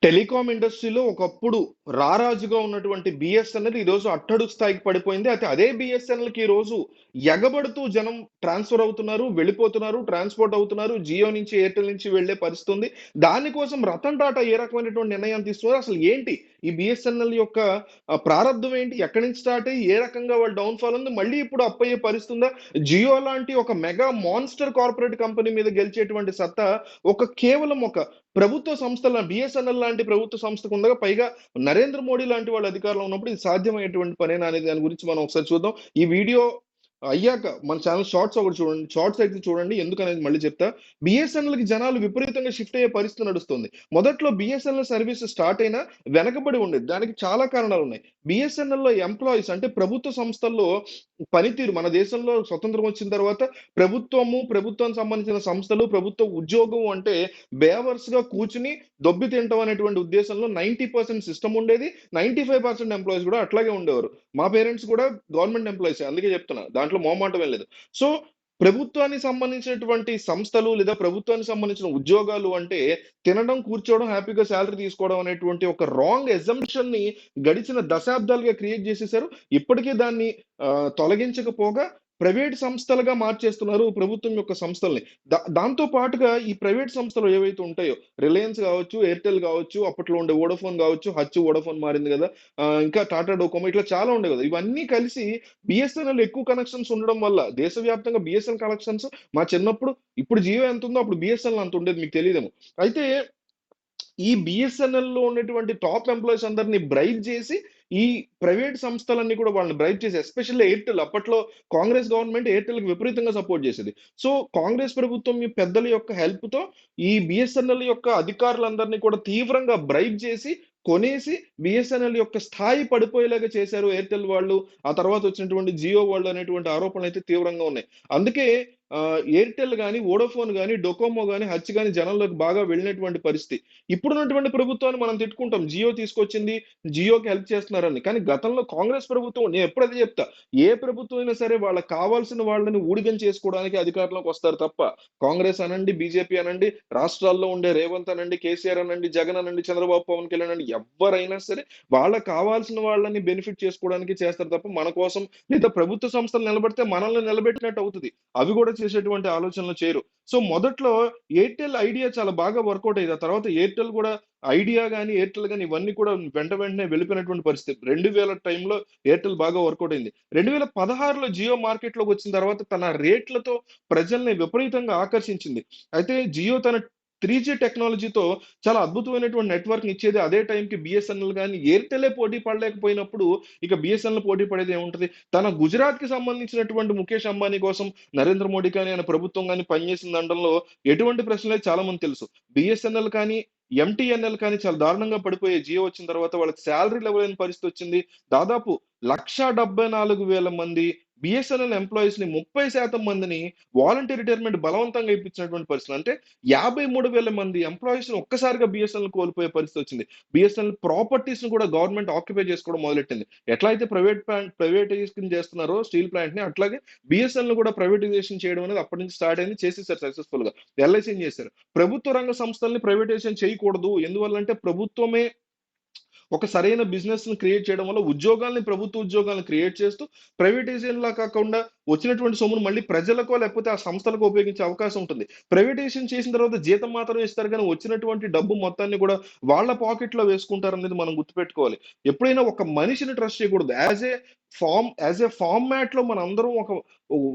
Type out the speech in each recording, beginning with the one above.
Telecom ఇండస్ట్రీలో ఒకప్పుడు రారాజుగా ఉన్నటువంటి బిఎస్ఎన్ఎల్ ఈరోజు అట్టడుగు స్థాయికి పడిపోయింది. అయితే అదే బిఎస్ఎన్ఎల్‌కి ఈరోజు ఎగబడుతూ జనం ట్రాన్స్‌ఫర్ అవుతున్నారు, వెళ్ళిపోతున్నారు, ట్రాన్స్‌పోర్ట్ అవుతున్నారు. జియో నుంచి, ఎయిర్‌టెల్ నుంచి వెళ్ళే పరిస్థితి ఉంది. దానికోసం రతన్ టాటా ఏ రకమైనటువంటి నిర్ణయం తీసుకున్నారు? అసలు ఏంటి? ఈ బిఎస్ఎన్ఎల్ యొక్క ప్రారబ్ధం ఏంటి? ఎక్కడి నుంచి స్టార్ట్ అయ్యి ఏ రకంగా వాళ్ళ డౌన్‌ఫాల్ ఉంది? మళ్ళీ ఇప్పుడు అప్పయ్యే పరిస్థితి ఉందా? జియో లాంటి ఒక మెగా మాన్స్టర్ కార్పొరేట్ కంపెనీ మీద గెలిచేటువంటి సత్తా కేవలం ఒక ప్రభుత్వ సంస్థల బిఎస్ఎన్ఎల్ లాంటి ప్రభుత్వ సంస్థకు ఉండగా పైగా నరేంద్ర మోడీ లాంటి వాళ్ళు అధికారంలో ఉన్నప్పుడు ఇది సాధ్యమయ్యేటువంటి పనేనా అనే దాని గురించి మనం ఒకసారి చూద్దాం. ఈ వీడియో అయ్యాక మన ఛానల్ షార్ట్స్ ఒకటి చూడండి. షార్ట్స్ అయితే చూడండి. ఎందుకనేది మళ్ళీ చెప్తా. బిఎస్ఎన్ఎల్‌కి జనాలు విపరీతంగా షిఫ్ట్ అయ్యే పరిస్థితి నడుస్తుంది. మొదట్లో బిఎస్ఎన్ఎల్ సర్వీస్ స్టార్ట్ అయినా వెనకబడి ఉండేది. దానికి చాలా కారణాలున్నాయి. బిఎస్ఎన్ఎల్‌లో ఎంప్లాయీస్ అంటే ప్రభుత్వ సంస్థల్లో పనితీరు మన దేశంలో స్వతంత్రం వచ్చిన తర్వాత ప్రభుత్వానికి సంబంధించిన సంస్థలు, ప్రభుత్వ ఉద్యోగం అంటే బేవర్స్‌గా కూర్చొని దొబ్బి తింటాం అనేటువంటి ఉద్దేశంలో 90% సిస్టమ్ ఉండేది. 95% ఎంప్లాయీస్ కూడా అట్లాగే ఉండేవారు. మా పేరెంట్స్ కూడా గవర్నమెంట్ ఎంప్లాయీసే. అందుకే చెప్తున్నా. దాంట్లో మొహమాటం లేదు. సో, ప్రభుత్వానికి సంబంధించినటువంటి సంస్థలు లేదా ప్రభుత్వానికి సంబంధించిన ఉద్యోగాలు అంటే తినడం, కూర్చోవడం, హ్యాపీగా సాలరీ తీసుకోవడం అనేటువంటి ఒక రాంగ్ అజంప్షన్‌ని గడిచిన దశాబ్దాలుగా క్రియేట్ చేసేసారు. ఇప్పటికీ దాన్ని తొలగించకపోగా ప్రైవేట్ సంస్థలుగా మార్చేస్తున్నారు ప్రభుత్వం యొక్క సంస్థల్ని. దాంతో పాటుగా ఈ ప్రైవేట్ సంస్థలు ఏవైతే ఉంటాయో రిలయన్స్ కావచ్చు, ఎయిర్‌టెల్ కావచ్చు, అప్పట్లో ఉండే వోడాఫోన్ కావచ్చు, హచ్ వోడాఫోన్ మారింది కదా! ఇంకా టాటా డోకోమో ఇట్లా చాలా ఉండేవి కదా! ఇవన్నీ కలిసి బిఎస్ఎన్ఎల్ ఎక్కువ కనెక్షన్స్ ఉండడం వల్ల దేశవ్యాప్తంగా బిఎస్ఎన్ఎల్ కనెక్షన్స్ మా చిన్నప్పుడు ఇప్పుడు జియో ఎంతుందో అప్పుడు బిఎస్ఎన్ఎల్ అంత ఉండేది మీకు తెలీదేమో. అయితే ఈ బిఎస్ఎన్ఎల్‌లో ఉన్నటువంటి టాప్ ఎంప్లాయీస్ అందరిని బ్రైబ్ చేసి, ఈ ప్రైవేట్ సంస్థలన్నీ కూడా వాళ్ళని బ్రైబ్ చేసి ఎస్పెషల్లీ ఎయిర్‌టెల్ అప్పట్లో కాంగ్రెస్ గవర్నమెంట్ ఎయిర్‌టెల్‌కి విపరీతంగా సపోర్ట్ చేసేది. సో, కాంగ్రెస్ ప్రభుత్వం ఈ పెద్దల యొక్క హెల్ప్‌తో ఈ బిఎస్ఎన్ఎల్ యొక్క అధికారులందరిని కూడా తీవ్రంగా బ్రైబ్ చేసి, కొనేసి బిఎస్ఎన్ఎల్ యొక్క స్థాయి పడిపోయేలాగా చేశారు ఎయిర్‌టెల్ వాళ్ళు. ఆ తర్వాత వచ్చినటువంటి జియో వాళ్ళు అనేటువంటి ఆరోపణలైతే తీవ్రంగా ఉన్నాయి. అందుకే ఎయిర్‌టెల్ గాని, వోడాఫోన్ గాని, డోకోమో గాని, హచ్ గాని జనంలోకి బాగా వెళ్ళినటువంటి పరిస్థితి. ఇప్పుడున్నటువంటి ప్రభుత్వాన్ని మనం తిట్టుకుంటాం. జియో తీసుకొచ్చింది, జియోకి హెల్ప్ చేస్తున్నారని. కానీ గతంలో కాంగ్రెస్ ప్రభుత్వం నేను ఎప్పుడు అదే చెప్తా. ఏ ప్రభుత్వం అయినా సరే వాళ్ళకి కావాల్సిన వాళ్ళని ఊడిగం చేసుకోవడానికి అధికారంలోకి వస్తారు తప్ప, కాంగ్రెస్ అనండి, బీజేపీ అనండి, రాష్ట్రాల్లో ఉండే రేవంత్ అనండి, కేసీఆర్ అనండి, జగన్ అనండి, చంద్రబాబు, పవన్ కళ్యాణ్ అనండి ఎవ్వరైనా సరే వాళ్ళకి కావాల్సిన వాళ్ళని బెనిఫిట్ చేసుకోవడానికి చేస్తారు తప్ప మన కోసం లేదా ప్రభుత్వ సంస్థలు నిలబడితే మనల్ని నిలబెట్టినట్టు అవుతది. అవి కూడా చేసేటువంటి ఆలోచనలు చేయరు. సో, మొదట్లో ఎయిర్‌టెల్ ఐడియా చాలా బాగా వర్కౌట్ అయ్యేది. ఆ తర్వాత ఎయిర్‌టెల్ కూడా ఐడియా గాని, ఎయిర్‌టెల్ గాని ఇవన్నీ కూడా వెంటనే వెళ్ళిపోయినటువంటి పరిస్థితి. 2000 టైంలో ఎయిర్‌టెల్ బాగా వర్కౌట్ అయింది. 2016లో జియో మార్కెట్‌లోకి వచ్చిన తర్వాత తన రేట్లతో ప్రజల్ని విపరీతంగా ఆకర్షించింది. అయితే జియో తన 3జీ టెక్నాలజీతో చాలా అద్భుతమైనటువంటి నెట్వర్క్‌ని ఇచ్చేది. అదే టైంకి బిఎస్ఎన్ఎల్ గాని, ఎయిర్‌టెలే పోటీ పడలేకపోయినప్పుడు ఇక బిఎస్ఎన్ఎల్ పోటీ పడేది ఏముంటది? తన గుజరాత్‌కి సంబంధించినటువంటి ముఖేష్ అంబానీ కోసం నరేంద్ర మోడీ కానీ, ఆయన ప్రభుత్వం గాని పనిచేసిందనడంలో ఎటువంటి ప్రశ్న లేదు చాలా మందికి తెలుసు. బిఎస్ఎన్ఎల్ కానీ, ఎంటీఎన్ఎల్ కానీ చాలా దారుణంగా పడిపోయాయి. జియో వచ్చిన తర్వాత వాళ్ళకి సాలరీలు ఇవ్వలేని పరిస్థితి వచ్చింది. దాదాపు 1,74,000 మంది బిఎస్ఎన్ఎల్ ఎంప్లాయీస్‌ని 30% మందిని వాలంటరీ రిటైర్మెంట్ బలవంతంగా ఇప్పించినటువంటి పరిస్థితి. అంటే 53,000 మంది ఎంప్లాయీస్‌ని ఒక్కసారిగా బిఎస్ఎన్ఎల్ కోల్పోయే పరిస్థితి వచ్చింది. బిఎస్ఎన్ఎల్ ప్రాపర్టీస్‌ని కూడా గవర్నమెంట్ ఆక్యుపై చేసుకోవడం మొదలెట్టింది. ఎట్లా అయితే ప్రైవేటైజేషన్ చేస్తున్నారో స్టీల్ ప్లాంట్‌ని అట్లాగే బిఎస్ఎన్ఎల్ కూడా ప్రైవేటైజేషన్ చేయడం అనేది అప్పటి నుంచి స్టార్ట్ అయింది. చేసేసారు సక్సెస్‌ఫుల్‌గా. ఎల్ఐసీని చేశారు. ప్రభుత్వ రంగ సంస్థల్ని ప్రైవేటైజేషన్ చేయకూడదు. ఎందువల్లంటే ప్రభుత్వమే ఒక సరైన బిజినెస్‌ని క్రియేట్ చేయడం వల్ల ప్రభుత్వ ఉద్యోగాలను క్రియేట్ చేస్తూ ప్రైవేటైజేషన్‌లా కాకుండా వచ్చినటువంటి సొమ్మును మళ్ళీ ప్రజలకో లేకపోతే ఆ సంస్థలకో ఉపయోగించే అవకాశం ఉంటుంది. ప్రైవేటైజేషన్ చేసిన తర్వాత జీతం మాత్రమే ఇస్తారు గానీ వచ్చినటువంటి డబ్బు మొత్తాన్ని కూడా వాళ్ళ పాకెట్‌లో వేసుకుంటారనేది మనం గుర్తుపెట్టుకోవాలి. ఎప్పుడైనా ఒక మనిషిని ట్రస్ట్ చేయకూడదు. యాస్ ఎ ఫార్మాట్‌లో మనందరం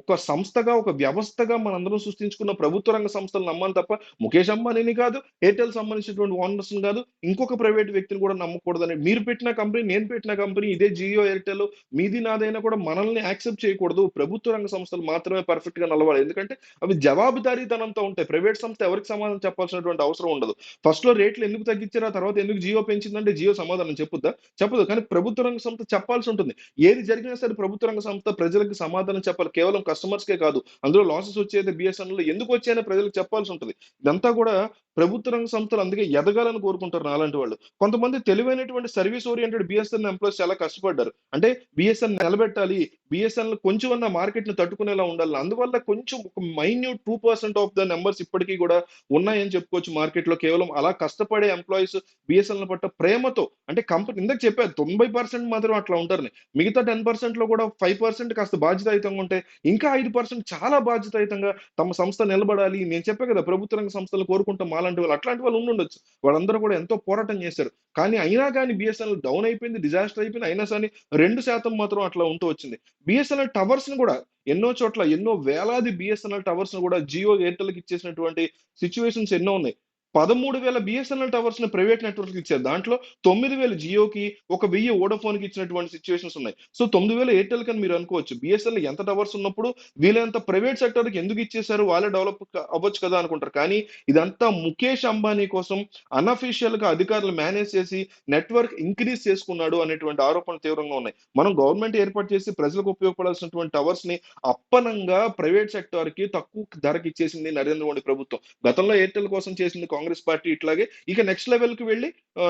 ఒక సంస్థగా, ఒక వ్యవస్థగా మనందరం సృష్టించుకున్న ప్రభుత్వ రంగ సంస్థలను నమ్మాలి తప్ప ముఖేష్ అంబానీని కాదు, ఎయిర్‌టెల్ సంబంధించినటువంటి ఓనర్స్‌ని కాదు, ఇంకొక ప్రైవేట్ వ్యక్తిని కూడా నమ్మకూడదని. మీరు పెట్టిన కంపెనీ, నేను పెట్టిన కంపెనీ ఇదే జియో, ఎయిర్‌టెల్ మీది నాదైనా కూడా మనల్ని యాక్సెప్ట్ చేయకూడదు. ప్రభుత్వ రంగ సంస్థలు మాత్రమే పర్ఫెక్ట్‌గా నిలవాలి. ఎందుకంటే అవి జవాబుదారీతనంతో ఉంటాయి. ప్రైవేట్ సంస్థ ఎవరికి సమాధానం చెప్పాల్సినటువంటి అవసరం ఉండదు. ఫస్ట్‌లో రేట్లు ఎందుకు తగ్గించారు? ఆ తర్వాత ఎందుకు జియో పెంచిందంటే జియో సమాధానం చెప్పుద్దా? చెప్పదు. కానీ ప్రభుత్వ రంగ సంస్థ చెప్పాల్సి ఉంటుంది. ఏది జరిగినా సరే ప్రభుత్వ రంగ సంస్థ ప్రజలకు సమాధానం చెప్పాలి. కేవలం కస్టమర్స్‌కే కాదు. అందులో లాసెస్ వచ్చేది బిఎస్ఎన్ఎల్‌లో ఎందుకు వచ్చాయని ప్రజలకు చెప్పాల్సి ఉంటది. ఇదంతా కూడా ప్రభుత్వ రంగ సంస్థలు అందుకే ఎదగాలని కోరుకుంటారు నాలాంటి వాళ్ళు. కొంతమంది తెలివైనటువంటి సర్వీస్ ఓరియెంటెడ్ బిఎస్ఎన్ఎల్ ఎంప్లాయీస్ చాలా కష్టపడ్డారు. అంటే బిఎస్ఎన్ఎల్ నిలబెట్టాలి, బిఎస్ఎన్ఎల్ కొంచెమన్నా మార్కెట్‌ని తట్టుకునేలా ఉండాలి. అందువల్ల కొంచెం ఒక మైన్యూట్ 2% ఆఫ్ ద నంబర్స్ ఇప్పటికి గూడా ఉన్నాయని చెప్పుకోవచ్చు మార్కెట్‌లో. కేవలం అలా కష్టపడే ఎంప్లాయీస్ బిఎస్ఎన్ఎల్ పట్ల ప్రేమతో అంటే కంపెనీ ఇందాక చెప్పాను 90% మాత్రం అట్లా ఉంటారని. మిగతా 10%లో కూడా 5% కాస్త బాధ్యతాయుతంగా ఉంటే, ఇంకా 5% చాలా బాధ్యతాయుతంగా తమ సంస్థ నిలబడాలి. నేను చెప్పా కదా! ప్రభుత్వ రంగ సంస్థలు కోరుకుంటాం మాలాంటి వాళ్ళు. అట్లాంటి వాళ్ళు ఉండుండొచ్చు. వాళ్ళందరూ కూడా ఎంతో పోరాటం చేశారు. కానీ అయినా గాని బిఎస్ఎన్ఎల్ డౌన్ అయిపోయింది. డిజాస్టర్ అయిపోయింది. అయినా సరే 2% మాత్రం అట్లా ఉంటూ వచ్చింది. బిఎస్ఎన్ఎల్ టవర్స్‌ని గూడా ఎన్నో చోట్ల ఎన్నో వేలాది బిఎస్ఎన్ఎల్ టవర్స్‌ని గూడా జియో, ఎయిర్‌టెల్‌కి ఇచ్చేసినటువంటి సిట్యుయేషన్స్ ఎన్నో ఉన్నాయి. 13,000 బిఎస్ఎన్ఎల్ టవర్స్‌ని ప్రైవేట్ నెట్‌వర్క్‌కి ఇచ్చారు. దాంట్లో 9,000 జియోకి, ఒక 1000 వోడాఫోన్‌కి ఇచ్చినటువంటి సిట్యుయేషన్స్ ఉన్నాయి. సో 9,000 ఎయిర్‌టెల్‌కి అని మీరు అనుకోవచ్చు. బిఎస్ఎన్ఎల్ ఎంత టవర్స్ ఉన్నప్పుడు వీళ్ళంత ప్రైవేట్ సెక్టార్‌కి ఎందుకు ఇచ్చేసారు? వాళ్ళే డెవలప్ అవ్వచ్చు కదా అనుకుంటారు. కానీ ఇదంతా ముఖేష్ అంబానీ కోసం అన్‌అఫీషియల్‌గా అధికారులు మేనేజ్ చేసి నెట్వర్క్ ఇంక్రీజ్ చేసుకున్నాడు అనేటువంటి ఆరోపణలు తీవ్రంగా ఉన్నాయి. మనం గవర్నమెంట్ ఏర్పాటు చేసి ప్రజలకు ఉపయోగపడాల్సినటువంటి టవర్స్‌ని అప్పనంగా ప్రైవేట్ సెక్టార్‌కి తక్కువ ధరకి ఇచ్చేసింది నరేంద్ర మోడీ ప్రభుత్వం. గతంలో ఎయిర్‌టెల్ కోసం చేసింది కాంగ్రెస్ పార్టీ ఇట్లాగే ఇక నెక్స్ట్ లెవెల్‌కి వెళ్లి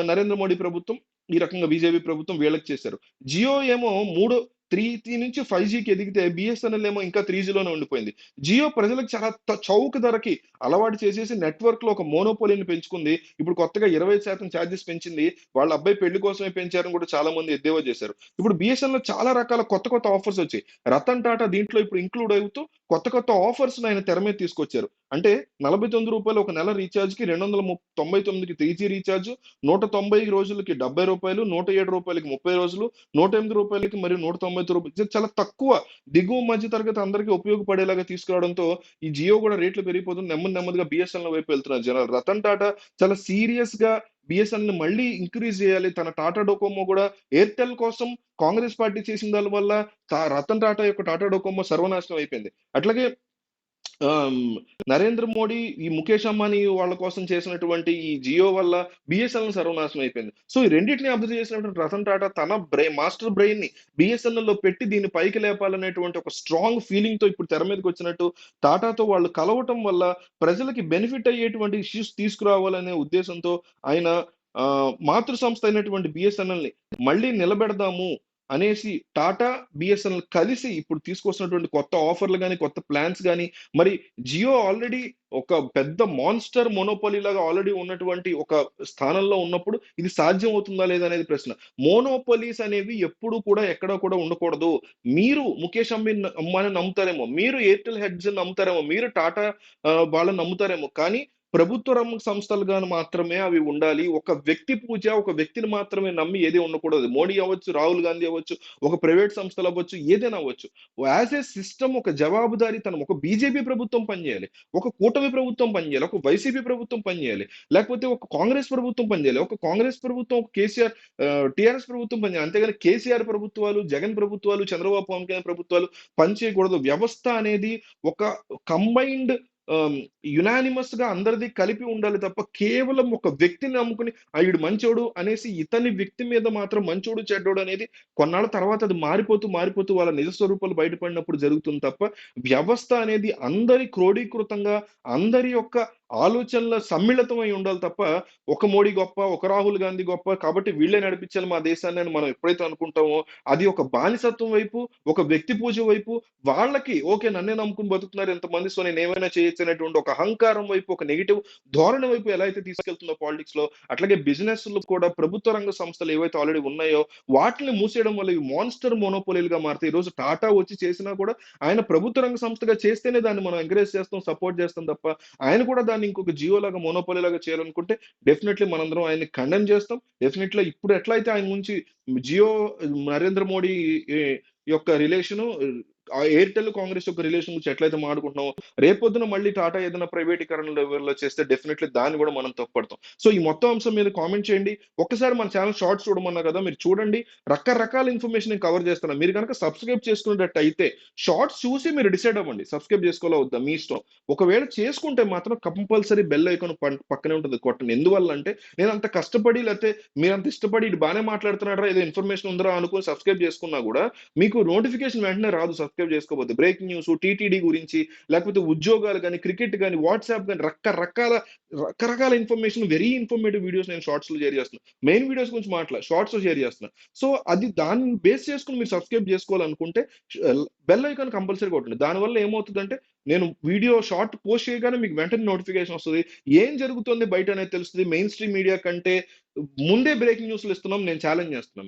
నరేంద్ర మోడీ ప్రభుత్వం ఈ రకంగా బీజేపీ ప్రభుత్వం వీళ్ళకి చేశారు. జియో ఏమో 3 నుంచి 5జీకి ఎదిగితే బిఎస్ఎన్ఎల్ ఏమో ఇంకా 3జీలోనే ఉండిపోయింది. జియో ప్రజలకు చాలా చౌక ధరకి అలవాటు చేసేసి నెట్వర్క్‌లో ఒక మోనోపోలీని పెంచుకుంది. ఇప్పుడు కొత్తగా 20% చార్జెస్ పెంచింది. వాళ్ళ అబ్బాయి పెళ్లి కోసమే పెంచారని కూడా చాలా మంది ఎద్దేవా చేశారు. ఇప్పుడు బిఎస్ఎన్ఎల్‌లో చాలా రకాల కొత్త కొత్త ఆఫర్స్ వచ్చాయి. రతన్ టాటా దీంట్లో ఇప్పుడు ఇంక్లూడ్ అవుతూ కొత్త కొత్త ఆఫర్స్‌ని ఆయన తెర మీద తీసుకొచ్చారు. అంటే రూ. 49 ఒక నెల రీచార్జ్‌కి 299కి 3జీ రీచార్జ్, 190 రోజులకి రూ. 70, రూ. 107కి 30 రోజులు, రూ. 108కి మరియు రూ. 199 ఇది చాలా తక్కువ దిగువ మధ్య తరగతి అందరికీ ఉపయోగపడేలాగా తీసుకురావడంతో ఈ జియో కూడా రేట్లు పెరిగిపోతుంది. నెమ్మది నెమ్మదిగా బిఎస్ఎన్ఎల్ వైపు వెళ్తున్నారు జనాలు. రతన్ టాటా చాలా సీరియస్‌గా బిఎస్ఎన్ఎల్‌ని మళ్ళీ ఇంక్రీజ్ చేయాలి. తన టాటా డోకోమో కూడా ఎయిర్‌టెల్ కోసం కాంగ్రెస్ పార్టీ చేసిన దాని వల్ల రతన్ టాటా యొక్క టాటా డోకోమో సర్వనాశనం అయిపోయింది. అట్లాగే ఆహ్, నరేంద్ర మోడీ, ఈ ముఖేష్ అంబానీ వాళ్ళ కోసం చేసినటువంటి ఈ జియో వల్ల బిఎస్ఎన్ఎల్ సర్వనాశనం అయిపోయింది. సో, ఈ రెండిటిని అభివృద్ధి చేసినటువంటి రతన్ టాటా తన మాస్టర్ బ్రెయిన్‌ని బిఎస్ఎన్ఎల్‌లో పెట్టి దీన్ని పైకి లేపాలనేటువంటి ఒక స్ట్రాంగ్ ఫీలింగ్‌తో ఇప్పుడు తెర మీదకొచ్చినట్టు టాటాతో వాళ్ళు కలవటం వల్ల ప్రజలకి బెనిఫిట్ అయ్యేటువంటి ఇష్యూస్ తీసుకురావాలనే ఉద్దేశంతో ఆయన మాతృ సంస్థ అయినటువంటి బిఎస్ఎన్ఎల్‌ని మళ్ళీ నిలబెడదాము అనేసి టాటా, బిఎస్ఎన్ఎల్ కలిసి ఇప్పుడు తీసుకొస్తున్నటువంటి కొత్త ఆఫర్‌లు గాని, కొత్త ప్లాన్స్ గాని, మరి జియో ఆల్రెడీ ఒక పెద్ద మాన్‌స్టర్ మోనోపోలీ లాగా ఆల్రెడీ ఉన్నటువంటి ఒక స్థానంలో ఉన్నప్పుడు ఇది సాధ్యం అవుతుందా లేదా అనేది ప్రశ్న. మోనోపోలీస్ అనేవి ఎప్పుడు కూడా ఎక్కడ కూడా ఉండకూడదు. మీరు ముఖేష్ అంబానీని నమ్ముతారేమో, మీరు ఎయిర్‌టెల్ హెడ్స్‌ని నమ్ముతారేమో, మీరు టాటా వాళ్ళని నమ్ముతారేమో. కానీ ప్రభుత్వ రంగ సంస్థలుగాను మాత్రమే అవి ఉండాలి. ఒక వ్యక్తి పూజ, ఒక వ్యక్తిని మాత్రమే నమ్మి ఏది ఉండకూడదు. మోడీ అవ్వచ్చు, రాహుల్ గాంధీ అవ్వచ్చు, ఒక ప్రైవేట్ సంస్థలు అవ్వచ్చు, ఏదైనా అవ్వచ్చు. యాస్ ఎ సిస్టమ్ ఒక జవాబుదారీతనం ఒక బీజేపీ ప్రభుత్వం పనిచేయాలి. ఒక కూటమి ప్రభుత్వం పనిచేయాలి. ఒక వైసీపీ ప్రభుత్వం పనిచేయాలి. లేకపోతే ఒక కాంగ్రెస్ ప్రభుత్వం పనిచేయాలి. ఒక కాంగ్రెస్ ప్రభుత్వం, ఒక కేసీఆర్ టీఆర్ఎస్ ప్రభుత్వం పనిచేయాలి. అంతేగాని కేసీఆర్ ప్రభుత్వాలు, జగన్ ప్రభుత్వాలు, చంద్రబాబు పవన్ కళ్యాణ్ ప్రభుత్వాలు పనిచేయకూడదు. వ్యవస్థ అనేది ఒక కంబైన్డ్ ఆహ్, యునానిమస్‌గా అందరిది కలిపి ఉండాలి తప్ప, కేవలం ఒక వ్యక్తిని నమ్ముకొని ఈడు మంచోడు అనేసి ఇతని వ్యక్తి మీద మాత్రం మంచోడు, చెడ్డోడు అనేది కొన్నాళ్ళ తర్వాత అది మారిపోతూ వాళ్ళ నిజ స్వరూపాలు బయటపడినప్పుడు జరుగుతుంది తప్ప, వ్యవస్థ అనేది అందరి క్రోడీకృతంగా అందరి యొక్క ఆలోచనల సమ్మిళితమై ఉండాలి తప్ప, ఒక మోడీ గొప్ప, ఒక రాహుల్ గాంధీ గొప్ప కాబట్టి వీళ్ళే నడిపించాలి మా దేశాన్ని అని మనం ఎప్పుడైతే అనుకుంటామో, అది ఒక బానిసత్వం వైపు, ఒక వ్యక్తి పూజ వైపు, వాళ్ళకి ఓకే నన్నే నమ్ముకొని బతుకుతున్నారు ఇంతమంది సో నేనేమైనా చేయొచ్చు అనేటువంటి ఒక అహంకారం వైపు, ఒక నెగెటివ్ ధోరణి వైపు ఎలా అయితే తీసుకెళ్తుందో పాలిటిక్స్‌లో, అట్లాగే బిజినెస్‌లు కూడా ప్రభుత్వ రంగ సంస్థలు ఏవైతే ఆల్రెడీ ఉన్నాయో, వాటిని మూసేయడం వల్ల ఇవి మాన్‌స్టర్ మోనోపోలీలుగా మారుతాయి. ఈరోజు టాటా వచ్చి చేసినా కూడా ఆయన ప్రభుత్వ రంగ సంస్థగా చేస్తేనే దాన్ని మనం ఎంకరేజ్ చేస్తాం, సపోర్ట్ చేస్తాం తప్ప, ఆయన కూడా దాన్ని ఇంకొక జియో లాగా, మోనోపోలీ లాగా చేయాలనుకుంటే డెఫినైట్‌లీ మనందరం ఆయన్ని కండెమ్ చేస్తాం. డెఫినైట్‌లీ ఇప్పుడు ఎట్లయితే ఆయన నుంచి జియో, నరేంద్ర మోడీ ఈ యొక్క రిలేషను ఎయిర్‌టెల్, కాంగ్రెస్ యొక్క రిలేషన్ గురించి ఎట్లయితే మాట్లాడుకుంటున్నామో, రేపొద్దున మళ్ళీ టాటా ఏదైనా ప్రైవేటీకరణ లెవెల్‌లో చేస్తే డెఫినైట్‌లీ దాన్ని కూడా మనం తప్పుపడతాం. సో, ఈ మొత్తం అంశం మీద కామెంట్ చేయండి. ఒక్కసారి మన ఛానెల్ షార్ట్స్ చూడమన్నా కదా! మీరు చూడండి. రకరకాల ఇన్ఫర్మేషన్ నేను కవర్ చేస్తాను. మీరు గనక సబ్స్క్రైబ్ చేసుకునేటట్టయితే షార్ట్స్ చూసి మీరు డిసైడ్ అవ్వండి. సబ్స్క్రైబ్ చేసుకోవాలా వద్దా మీ ఇష్టం. ఒకవేళ చేసుకుంటే మాత్రం కంపల్సరీ బెల్ ఐకాన్ పక్కనే ఉంటది కొట్టండి. ఎందువల్లంటే నేనంత కష్టపడి లేతే మీరంత ఇష్టపడి ఈడు బానే మాట్లాడుతున్నాడురా ఏదో ఇన్ఫర్మేషన్ ఉందిరా అనుకోని సబ్స్క్రైబ్ చేసుకున్నా గూడా మీకు నోటిఫికేషన్ వెంటనే రాదు. సబ్స్క్రైబ్ చేసుకోకపోతే. బ్రేకింగ్ న్యూస్, టీటీడీ గురించి, లేకపోతే ఉద్యోగాలు గాని, క్రికెట్ గాని, వాట్సాప్ గాని రకరకాల ఇన్ఫర్మేషన్, వెరీ ఇన్ఫర్మేటివ్ వీడియోస్ నేను షార్ట్స్‌లో షేర్ చేస్తున్నా. మెయిన్ వీడియోస్ గురించి షార్ట్స్‌లో షేర్ చేస్తున్నా. సో, అది దాన్ని బేస్ చేసుకొని మీరు సబ్స్క్రైబ్ చేసుకోవాలనుకుంటే బెల్ ఐకాన్ కంపల్సరీ కొట్టండి. దానివల్ల ఏమవుతదంటే నేను వీడియో షార్ట్ పోస్ట్ చేయగానే మీకు వెంటనే నోటిఫికేషన్ వస్తది. ఏం జరుగుతుంది బయట అనేది తెలుస్తది. మెయిన్ స్ట్రీమ్ మీడియా కంటే ముందే బ్రేకింగ్ న్యూస్‌లు ఇస్తున్నాం. నేను ఛాలెంజ్ చేస్తున్నా మీకు.